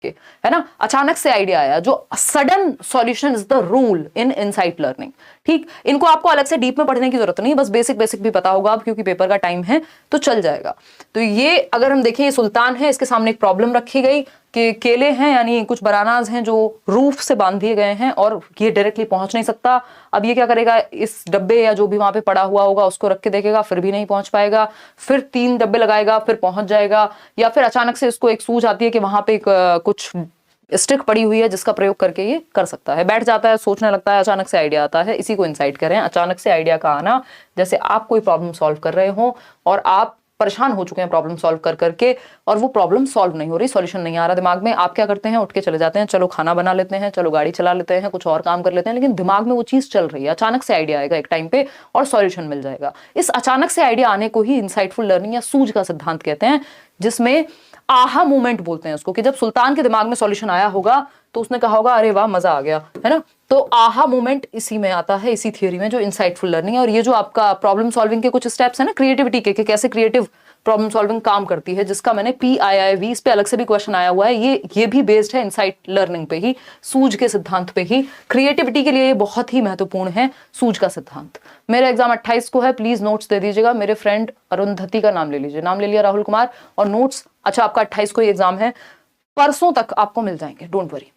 के, है ना, अचानक से आइडिया आया, जो sudden solution is the rule in insight learning. ठीक, इनको आपको अलग से डीप में पढ़ने की जरूरत नहीं, बस बेसिक बेसिक भी पता होगा अब, क्योंकि पेपर का टाइम है तो चल जाएगा। तो ये अगर हम देखें, ये सुल्तान है, इसके सामने एक प्रॉब्लम रखी गई कि केले हैं, यानी कुछ बनानाज हैं जो रूफ से बांध दिए गए हैं और ये डायरेक्टली पहुंच नहीं सकता। अब ये क्या करेगा, इस डब्बे या जो भी वहां पे पड़ा हुआ होगा उसको रख के देखेगा, फिर भी नहीं पहुंच पाएगा, फिर 3 डब्बे लगाएगा, फिर पहुंच जाएगा, या फिर अचानक से इसको एक सूझ आती है कि वहां पे कुछ स्टिक पड़ी हुई है जिसका प्रयोग करके ये कर सकता है, बैठ जाता है, सोचने लगता है, अचानक से आइडिया आता है। इसी को इंसाइट करें, अचानक से आइडिया का आना। जैसे आप कोई प्रॉब्लम सॉल्व कर रहे हो और आप परेशान हो चुके हैं प्रॉब्लम सॉल्व कर करके, और वो प्रॉब्लम सॉल्व नहीं हो रही, सॉल्यूशन नहीं आ रहा दिमाग में, आप क्या करते हैं, उठ के चले जाते हैं, चलो खाना बना लेते हैं, चलो गाड़ी चला लेते हैं, कुछ और काम कर लेते हैं, लेकिन दिमाग में वो चीज चल रही है। अचानक से आइडिया आएगा एक टाइम पे और सॉल्यूशन मिल जाएगा। इस अचानक से आइडिया आने को ही इंसाइटफुल लर्निंग या सूझ का सिद्धांत कहते हैं, जिसमें आहा मोमेंट बोलते हैं उसको, कि जब सुल्तान के दिमाग में सॉल्यूशन आया होगा तो उसने कहा होगा अरे वाह मजा आ गया, है ना। तो आहा मोमेंट इसी में आता है, इसी थियरी में, जो इंसाइटफुल लर्निंग है। और ये जो आपका प्रॉब्लम सॉल्विंग के कुछ स्टेप्स है ना, क्रिएटिविटी के कि कैसे क्रिएटिव प्रॉब्लम सॉल्विंग काम करती है, जिसका मैंने PIIV, इस पे अलग से भी क्वेश्चन आया हुआ है, ये भी बेस्ड है इंसाइट लर्निंग पे ही, सूझ के सिद्धांत पे ही। क्रिएटिविटी के लिए ये बहुत ही महत्वपूर्ण है सूझ का सिद्धांत। मेरा एग्जाम 28 को है, प्लीज नोट्स दे दीजिएगा। मेरे फ्रेंड अरुंधति का नाम ले लीजिए, नाम ले लिया राहुल कुमार, और नोट्स, अच्छा आपका 28 को ही एग्जाम है, परसों तक आपको मिल जाएंगे, डोंट वरी।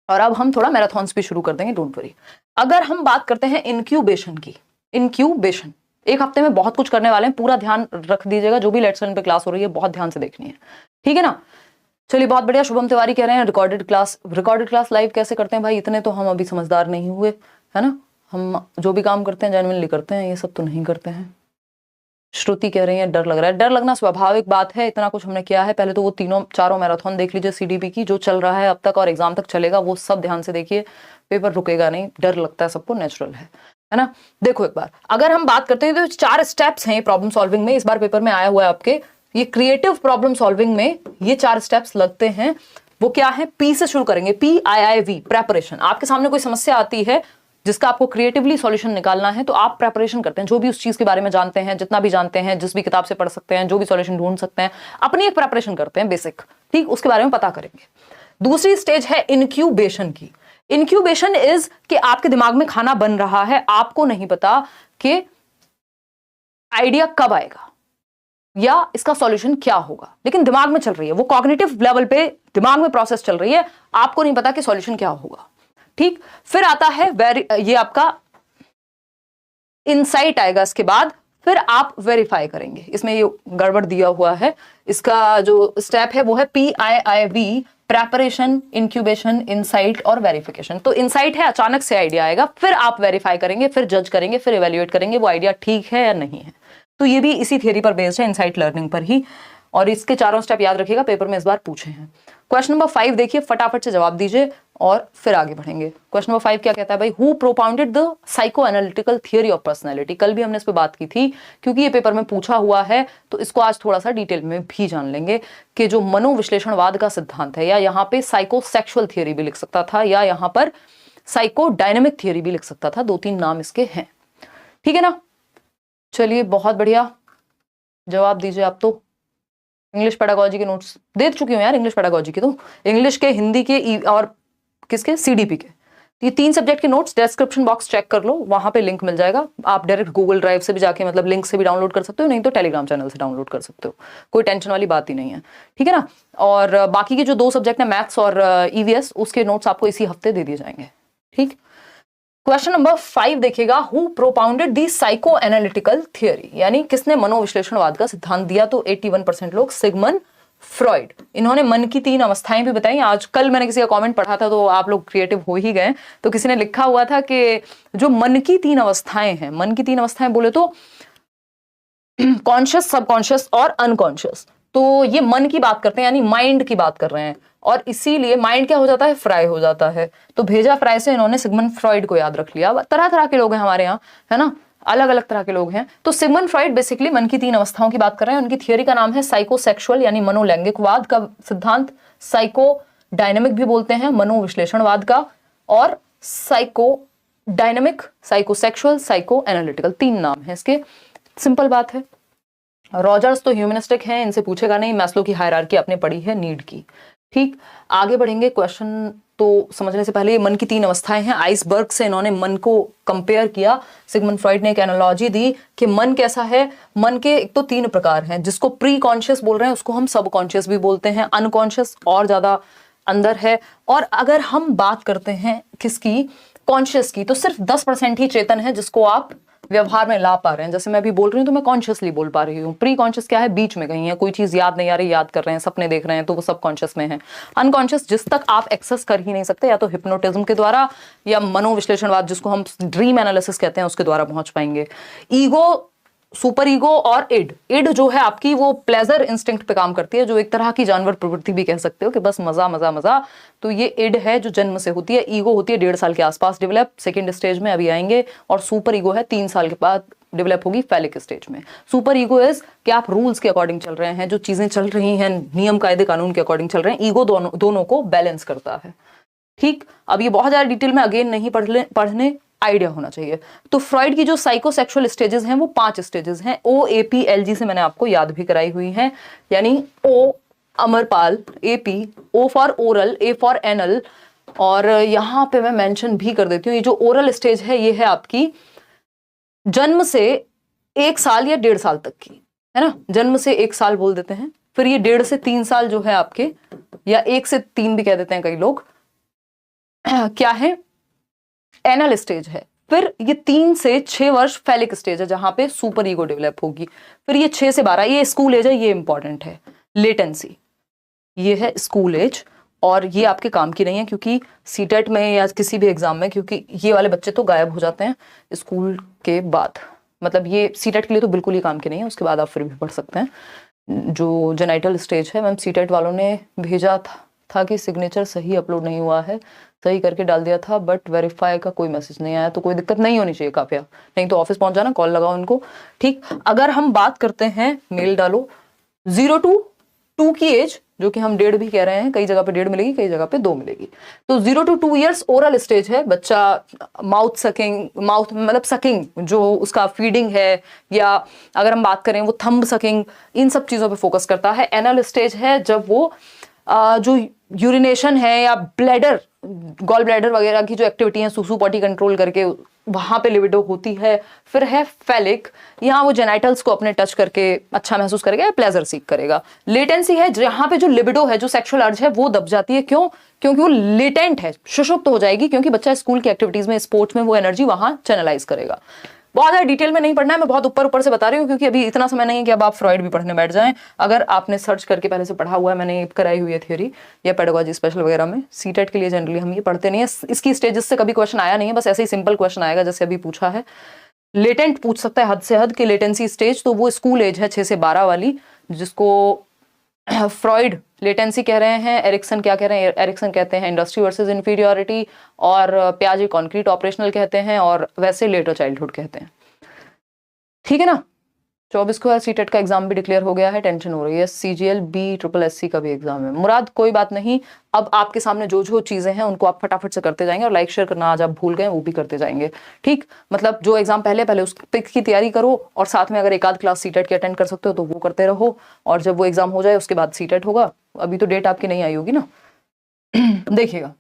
और अब हम थोड़ा मैराथॉन्स भी शुरू कर देंगे, डोंट वरी। अगर हम बात करते हैं इनक्यूबेशन की, इनक्यूबेशन 1 हफ्ते में बहुत कुछ करने वाले हैं, पूरा ध्यान रख दीजिएगा, जो भी लेसन पे क्लास हो रही है बहुत ध्यान से देखनी है, ठीक है ना। चलिए बहुत बढ़िया। शुभम तिवारी कह रहे हैं रिकॉर्डेड क्लास लाइव कैसे करते हैं भाई, इतने तो हम अभी समझदार नहीं हुए, है ना। हम जो भी काम करते हैं जेन्युइनली करते हैं, ये सब तो नहीं करते हैं। श्रुति कह रही है डर लग रहा है। डर लगना स्वाभाविक बात है, इतना कुछ हमने किया है। पहले तो वो 3-4 मैराथन देख लीजिए CDP की, जो चल रहा है अब तक और एग्जाम तक चलेगा, वो सब ध्यान से देखिए, पेपर रुकेगा नहीं। डर लगता है सबको, नेचुरल है ना। देखो एक बार अगर हम बात करते हैं तो 4 स्टेप्स हैं प्रॉब्लम सॉल्विंग में, इस बार पेपर में आया हुआ है आपके, ये क्रिएटिव प्रॉब्लम सॉल्विंग में ये 4 स्टेप्स लगते हैं। वो क्या है, P से शुरू करेंगे, PIIV, प्रेपरेशन। आपके सामने कोई समस्या आती है जिसका आपको क्रिएटिवली सॉल्यूशन निकालना है, तो आप प्रेपरेशन करते हैं, जो भी उस चीज के बारे में जानते हैं, जितना भी जानते हैं, जिस भी किताब से पढ़ सकते हैं, जो भी सॉल्यूशन ढूंढ सकते हैं, अपनी एक प्रेपरेशन करते हैं बेसिक, ठीक, उसके बारे में पता करेंगे। दूसरी स्टेज है इनक्यूबेशन की। इनक्यूबेशन इज कि आपके दिमाग में खाना बन रहा है, आपको नहीं पता कि आइडिया कब आएगा या इसका सॉल्यूशन क्या होगा, लेकिन दिमाग में चल रही है, वो कॉग्निटिव लेवल पे दिमाग में प्रोसेस चल रही है, आपको नहीं पता कि सॉल्यूशन क्या होगा, ठीक। फिर आता है ये आपका इनसाइट आएगा, इसके बाद फिर आप वेरीफाई करेंगे। इसमें ये गड़बड़ दिया हुआ है, इसका जो स्टेप है वो है PIIV, प्रेपरेशन, इंक्यूबेशन, इनसाइट और वेरिफिकेशन। तो इनसाइट है, अचानक से आइडिया आएगा, फिर आप वेरीफाई करेंगे, फिर जज करेंगे, फिर इवेल्युएट करेंगे वो आइडिया ठीक है या नहीं है। तो ये भी इसी थियरी पर बेस्ड है, इनसाइट लर्निंग पर ही। और इसके 4 स्टेप याद रखिएगा, पेपर में इस बार पूछे हैं। क्वेश्चन नंबर 5 देखिए, फटाफट से जवाब दीजिए और फिर आगे बढ़ेंगे। क्वेश्चन नंबर 5 क्या कहता है भाई, who propounded the psycho analytical theory of personality. कल भी हमने इस पे बात की थी, क्योंकि ये पेपर में पूछा हुआ है, तो इसको आज थोड़ा सा डिटेल में भी जान लेंगे कि जो मनोविश्लेषणवाद का सिद्धांत है, या यहाँ पे साइकोसेक्सुअल थियरी भी लिख सकता था, या यहाँ पर साइको डायनेमिक थियरी भी लिख सकता था, 2-3 नाम इसके हैं, ठीक है ना। चलिए बहुत बढ़िया, जवाब दीजिए आप। तो इंग्लिश पेडागोजी के नोट्स दे चुकी हूँ यार, इंग्लिश पेडागोजी के, तो इंग्लिश के, हिंदी के और किसके, CDP के। ये 3 सब्जेक्ट के नोट्स डिस्क्रिप्शन बॉक्स चेक कर लो, वहां पे लिंक मिल जाएगा। आप डायरेक्ट गूगल ड्राइव से भी जाके, मतलब लिंक से भी डाउनलोड कर सकते हो, नहीं तो टेलीग्राम चैनल से डाउनलोड कर सकते हो, कोई टेंशन वाली बात ही नहीं है, ठीक है ना। और बाकी के जो 2 सब्जेक्ट है, मैथ्स और EVS, उसके नोट्स आपको इसी हफ्ते दे दिए जाएंगे, ठीक। क्वेश्चन नंबर 5 देखिएगा, who propounded the psycho analytical theory, यानी किसने मनोविश्लेषणवाद का सिद्धांत दिया। तो 81% लोग, सिगमंड फ्रॉइड। इन्होंने मन की 3 अवस्थाएं भी बताई। आज कल मैंने किसी का कमेंट पढ़ा था, तो आप लोग क्रिएटिव हो ही गए, तो किसी ने लिखा हुआ था कि जो मन की 3 अवस्थाएं हैं, मन की 3 अवस्थाएं बोले तो कॉन्शियस, सबकॉन्शियस और अनकॉन्शियस। तो ये मन की बात करते हैं, यानी माइंड की बात कर रहे हैं, और इसीलिए माइंड क्या हो जाता है, फ्राई हो जाता है। तो भेजा फ्राई से इन्होंने सिगमंड फ्रॉइड को याद रख लिया। तरह तरह के लोग हैं हमारे यहाँ, है ना, अलग अलग तरह के लोग हैं। तो सिगमंड फ्रॉइड बेसिकली मन की 3 अवस्थाओं की बात कर रहे हैं। उनकी थियरी का नाम है साइकोसेक्सुअल, यानी मनोलैंगिकवाद का सिद्धांत, साइको डायनेमिक भी बोलते हैं, मनोविश्लेषणवाद का, और psycho dynamic, psychosexual, psycho analytical, 3 नाम है इसके। सिंपल बात है। रॉजर्स तो ह्यूमनिस्टिक हैं, इनसे पूछेगा नहीं। मैस्लो की हायरार्की आपने पढ़ी है नीड की, ठीक, आगे बढ़ेंगे। क्वेश्चन तो समझने से पहले मन की 3 अवस्थाएं हैं। आइसबर्ग से इन्होंने मन को कंपेयर किया। सिगमंड फ्रॉइड ने एक एनालॉजी दी कि मन कैसा है। मन के एक तो 3 प्रकार हैं, जिसको प्री कॉन्शियस बोल रहे हैं उसको हम सब कॉन्शियस भी बोलते हैं, अनकॉन्शियस और ज्यादा अंदर है। और अगर हम बात करते हैं किसकी, कॉन्शियस की, तो सिर्फ 10% ही चेतन है जिसको आप व्यवहार में ला पा रहे हैं। जैसे मैं अभी बोल रही हूँ तो मैं कॉन्शियसली बोल पा रही हूँ। प्री कॉन्शियस क्या है, बीच में कहीं है, कोई चीज याद नहीं आ रही, याद कर रहे हैं, सपने देख रहे हैं, तो वो सब कॉन्शियस में है। अनकॉन्शियस जिस तक आप एक्सेस कर ही नहीं सकते, या तो हिप्नोटिज्म के द्वारा या मनोविश्लेषणवाद जिसको हम ड्रीम एनालिसिस कहते हैं उसके द्वारा पहुंच पाएंगे। ईगो, सुपर ईगो और इड। इड जो है आपकी वो प्लेजर इंस्टिंक्ट पे काम करती है, जो एक तरह की जानवर प्रवृत्ति भी कह सकते हो कि बस मजा मजा मजा। तो ये इड है जो जन्म से होती है। ईगो होती है 1.5 साल के आसपास डेवलप, सेकंड स्टेज में अभी आएंगे। और सुपर ईगो है 3 साल के बाद डेवलप होगी फैलिक स्टेज में। सुपर ईगो इज कि आप रूल्स के अकॉर्डिंग चल रहे हैं, जो चीजें चल रही हैं नियम कायदे कानून के अकॉर्डिंग चल रहे हैं। ईगो दोनों को बैलेंस करता है। ठीक, अब ये बहुत ज्यादा डिटेल में अगेन नहीं पढ़ने, आइडिया होना चाहिए। तो फ्रॉइड की जो साइकोसेक्सुअल स्टेजेस हैं वो 5 स्टेजेस हैं। OAPLG से मैंने आपको याद भी कराई हुई हैं, यानी O Amarpal, AP, O for oral, A for anal. और यहां पे मैं मेंशन भी कर देती हूँ, ये जो ओरल स्टेज है ये है आपकी जन्म से 1 साल या 1.5 साल तक की, है ना। जन्म से 1 साल बोल देते हैं, फिर ये 1.5 से 3 साल जो है आपके, या 1 से 3 भी कह देते हैं कई लोग, क्या है, एनल स्टेज है। फिर ये 3 से 6 वर्ष फैलिक स्टेज है जहां पे सुपर ईगो डेवलप होगी। फिर ये 6 से 12 ये स्कूल एज है, ये इंपॉर्टेंट है। लेटेंसी ये है स्कूल एज, और ये आपके काम की नहीं है क्योंकि सीटेट में या किसी भी एग्जाम में, क्योंकि ये वाले बच्चे तो गायब हो जाते हैं स्कूल के बाद। मतलब ये सीटेट के लिए तो बिल्कुल ही काम की नहीं है, उसके बाद आप फिर भी पढ़ सकते हैं। जो जेनाइटल स्टेज है, मैम सीटेट वालों ने भेजा था कि सिग्नेचर सही अपलोड नहीं हुआ है, सही करके डाल दिया था बट वेरीफाई का कोई मैसेज नहीं आया। तो कोई दिक्कत नहीं होनी चाहिए काफिया, नहीं तो ऑफिस पहुंच जाना, कॉल लगाओ उनको। ठीक, अगर हम बात करते हैं, मेल डालो 0 to 2 की एज, जो कि हम 1.5 भी कह रहे हैं, कई जगह पे 1.5 मिलेगी, कई जगह पे 2 मिलेगी। तो 0 to 2 ईयर्स ओरल स्टेज है। बच्चा माउथ सकिंग, माउथ मतलब सकिंग जो उसका फीडिंग है, या अगर हम बात करें वो थंब सकिंग, इन सब चीजों पे फोकस करता है। एनल स्टेज है जब वो जो यूरिनेशन है या ब्लैडर, गॉल ब्लैडर वगैरह की जो एक्टिविटी है, सुसु पॉटी कंट्रोल करके वहां पे लिबिडो होती है। फिर है फैलिक, यहाँ वो जेनाइटल्स को अपने टच करके अच्छा महसूस करेगा, प्लेजर सीख करेगा। लेटेंसी है जहां पे जो लिबिडो है, जो सेक्सुअल अर्ज है वो दब जाती है। क्यों? क्योंकि वो लेटेंट है, सुषुप्त हो जाएगी, क्योंकि बच्चा स्कूल की एक्टिविटीज में, स्पोर्ट्स में वो एनर्जी वहां चैनलाइज करेगा। बहुत ज्यादा डिटेल में नहीं पढ़ना है, मैं बहुत ऊपर ऊपर से बता रही हूँ क्योंकि अभी इतना समय नहीं है कि अब आप फ्रॉइड भी पढ़ने बैठ जाएं। अगर आपने सर्च करके पहले से पढ़ा हुआ है, मैंने कराई हुई है थ्योरी या पेडागोजी स्पेशल वगैरह में, सीटेट के लिए जनरली हम ये पढ़ते नहीं है। इसकी स्टेजेस से कभी क्वेश्चन आया नहीं है, बस ऐसे ही सिंपल क्वेश्चन आएगा जैसे अभी पूछा है। लेटेंट पूछ सकता है हद से हद के लेटेंसी स्टेज, तो वो स्कूल एज है 6 से 12 वाली, जिसको फ्रॉइड लेटेंसी कह रहे हैं। एरिक्सन क्या कह रहे हैं? एरिक्सन कहते हैं इंडस्ट्री वर्सेस इंफीरियोरिटी, और पियाजे कॉन्क्रीट ऑपरेशनल कहते हैं, और वैसे लेटर चाइल्डहुड कहते हैं। ठीक है ना। 24 को सीटेट का एग्जाम भी डिक्लेयर हो गया है, टेंशन हो रही है। CGL BSSC का भी एग्जाम है। मुराद कोई बात नहीं, अब आपके सामने जो जो चीजें हैं उनको आप फटाफट से करते जाएंगे, और लाइक शेयर करना आज आप भूल गए वो भी करते जाएंगे। ठीक, मतलब जो एग्जाम पहले उस की तैयारी करो, और साथ में अगर एक आध क्लास सीटेट की अटेंड कर सकते हो तो वो करते रहो, और जब वो एग्जाम हो जाए उसके बाद सीटेट होगा। अभी तो डेट आपकी नहीं आई होगी ना। देखिएगा,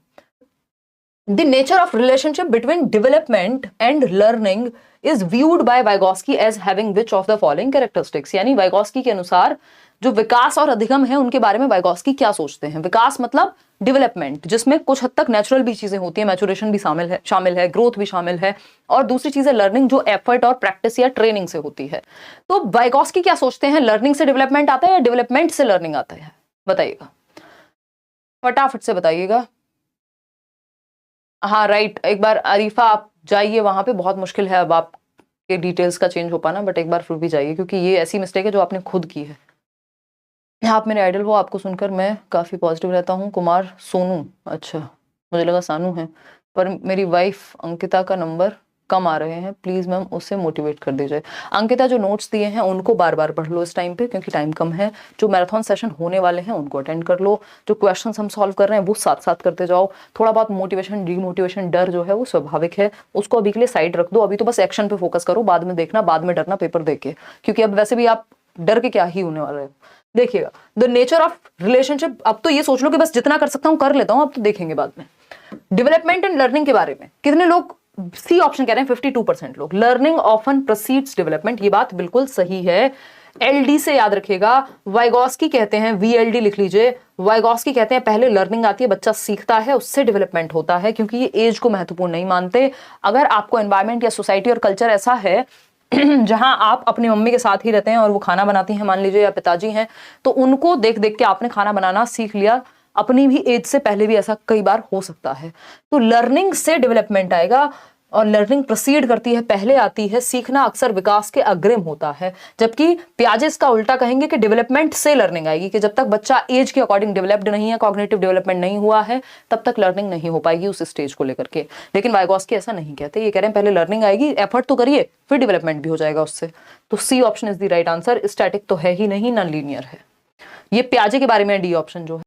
The nature of relationship between development and learning is viewed by Vygotsky as having which of the following characteristics। यानी Vygotsky के अनुसार जो विकास और अधिगम है उनके बारे में Vygotsky क्या सोचते हैं। विकास मतलब डेवलपमेंट, जिसमें कुछ हद तक नेचुरल भी चीजें होती है, मैचुरेशन भी शामिल है, ग्रोथ भी शामिल है, और दूसरी चीज है लर्निंग, जो एफर्ट और प्रैक्टिस या ट्रेनिंग से होती है। तो Vygotsky क्या सोचते हैं, लर्निंग से डेवलपमेंट आता है या डेवलपमेंट से लर्निंग आता है? बताइएगा, फटाफट से बताइएगा। हाँ राइट, एक बार अरीफा आप जाइए वहां पे, बहुत मुश्किल है अब आपके डिटेल्स का चेंज हो पाना, बट एक बार फिर भी जाइए क्योंकि ये ऐसी मिस्टेक है जो आपने खुद की है। आप मेरे आइडल हो, आपको सुनकर मैं काफी पॉजिटिव रहता हूँ। कुमार सोनू, अच्छा मुझे लगा सानू है, पर मेरी वाइफ अंकिता का नंबर कम आ रहे हैं, प्लीज मैम उससे मोटिवेट कर दीजिए। अंकिता जो नोट्स दिए हैं उनको बार बार पढ़ लो इस टाइम पे, क्योंकि टाइम कम है। जो मैराथन सेशन होने वाले हैं उनको अटेंड कर लो, जो क्वेश्चंस हम सॉल्व कर रहे हैं वो साथ साथ करते जाओ। थोड़ा बहुत मोटिवेशन डिमोटिवेशन डर जो है वो स्वाभाविक है, उसको अभी के लिए साइड रख दो। अभी तो बस एक्शन पे फोकस करो, बाद में देखना, बाद में डरना पेपर देके, क्योंकि अब वैसे भी आप डर के क्या ही होने वाले हो। देखिएगा द नेचर ऑफ रिलेशनशिप, अब तो ये सोच लो कि बस जितना कर सकता हूं कर लेता हूं, अब तो देखेंगे बाद में। डेवलपमेंट एंड लर्निंग के बारे में कितने लोग सी ऑप्शन कह रहे हैं? 52% लोग। लर्निंग ऑफन प्रोसीड्स डेवलपमेंट, ये बात बिल्कुल सही है। एलडी से याद रखिएगा, वाइगॉस्की कहते हैं, वीएलडी लिख लीजिए। वाइगॉस्की कहते हैं पहले लर्निंग आती है, बच्चा सीखता है, उससे डेवलपमेंट होता है, क्योंकि ये एज को महत्वपूर्ण नहीं मानते। अगर आपको एनवायरमेंट या सोसाइटी और कल्चर ऐसा है जहां आप अपनी मम्मी के साथ ही रहते हैं और वो खाना बनाती हैं मान लीजिए, या पिताजी हैं, तो उनको देख देख के आपने खाना बनाना सीख लिया, अपनी भी एज से पहले भी ऐसा कई बार हो सकता है। तो लर्निंग से डेवलपमेंट आएगा, और लर्निंग प्रोसीड करती है, पहले आती है। सीखना अक्सर विकास के अग्रिम होता है, जबकि पियाजे इसका उल्टा कहेंगे कि डेवलपमेंट से लर्निंग आएगी, कि जब तक बच्चा एज के अकॉर्डिंग डेवलप्ड नहीं है, कॉग्निटिव डेवलपमेंट नहीं हुआ है, तब तक लर्निंग नहीं हो पाएगी उस स्टेज को लेकर के। लेकिन वाइगॉस्की ऐसा नहीं कहते, ये कह रहे हैं पहले लर्निंग आएगी, एफर्ट तो करिए, फिर डेवलपमेंट भी हो जाएगा उससे। तो C option is the right answer. Static तो है ही नहीं, नॉन लीनियर है। ये पियाजे के बारे में डी ऑप्शन जो है।